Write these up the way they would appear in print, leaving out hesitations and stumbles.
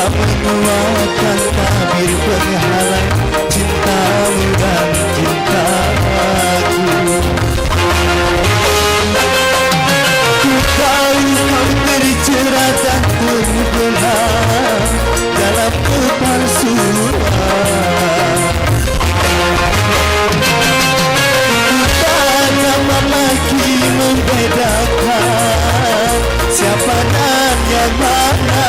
menguatkan tabir penghalang cintamu dan cintaku. Ku tahu kau tercerah dan terbelah dalam kepalsuan. Bukan lagi membedakan siapa dan yang mana.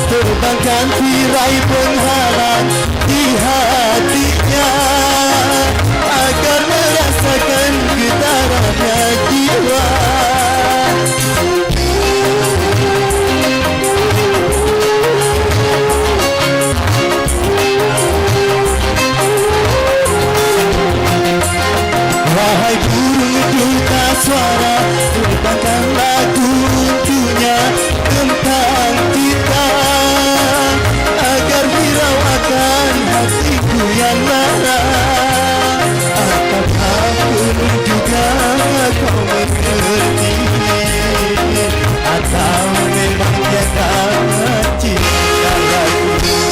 Terbangkan tirai penghalang di hatinya agar merasakan getarannya jiwa. Wahai burung duta suara, terbangkan lagu untuknya tentang kita agar hiraukan hatiku yang lara. Apakah pun juga kau mengerti atau memang tiada cinta lagi?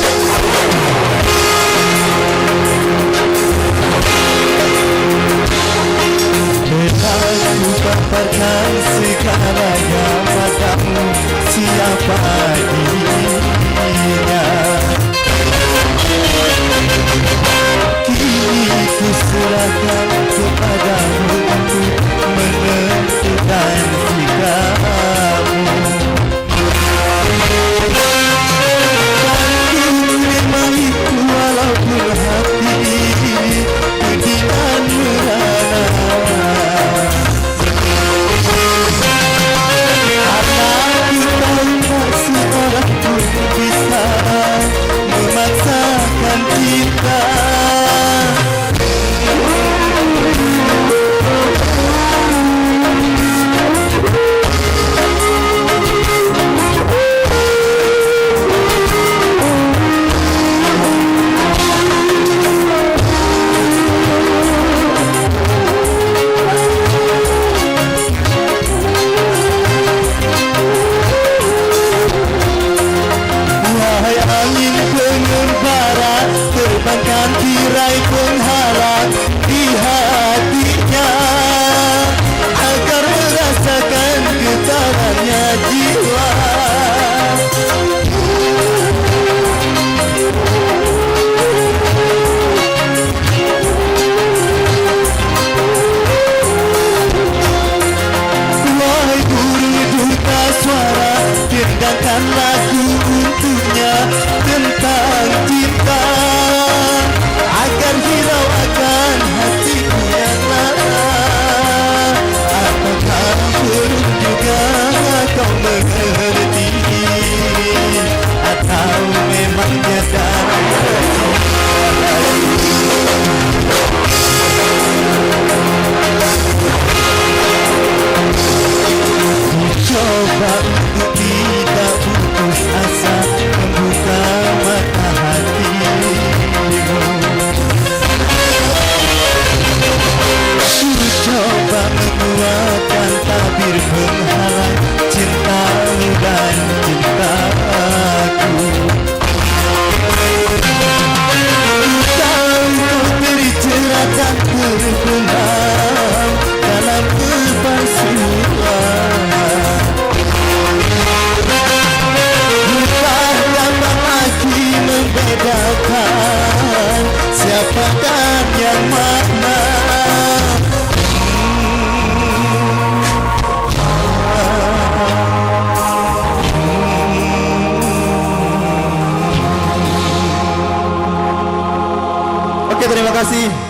Aku paparkan segalanya padamu, siapa dirinya. Kini ku serahkan kepadamu untuk menentukan sikapmu. Dan ku memang itu walaupun hati pedih dan merana. Memaksakan cinta. Terbangkan tirai penghalang di hatinya agar merasakan getarannya jiwa. Wahai burung duta suara, dendangkan lagu untuknya tentang cinta agar hiraukan hatiku yang lara. Apakah perlu juga kau mengerti atau memang tiada coba untuk tidak putus asa membuka mata hatimu. Coba menguatkan tabir penghalang cintamu dan cintaku. Tahu kau tercerah dan terbenam dalam kepalsuan. Bukan gampang lagi membedakan siapa dan yang mana. Oke, terima kasih.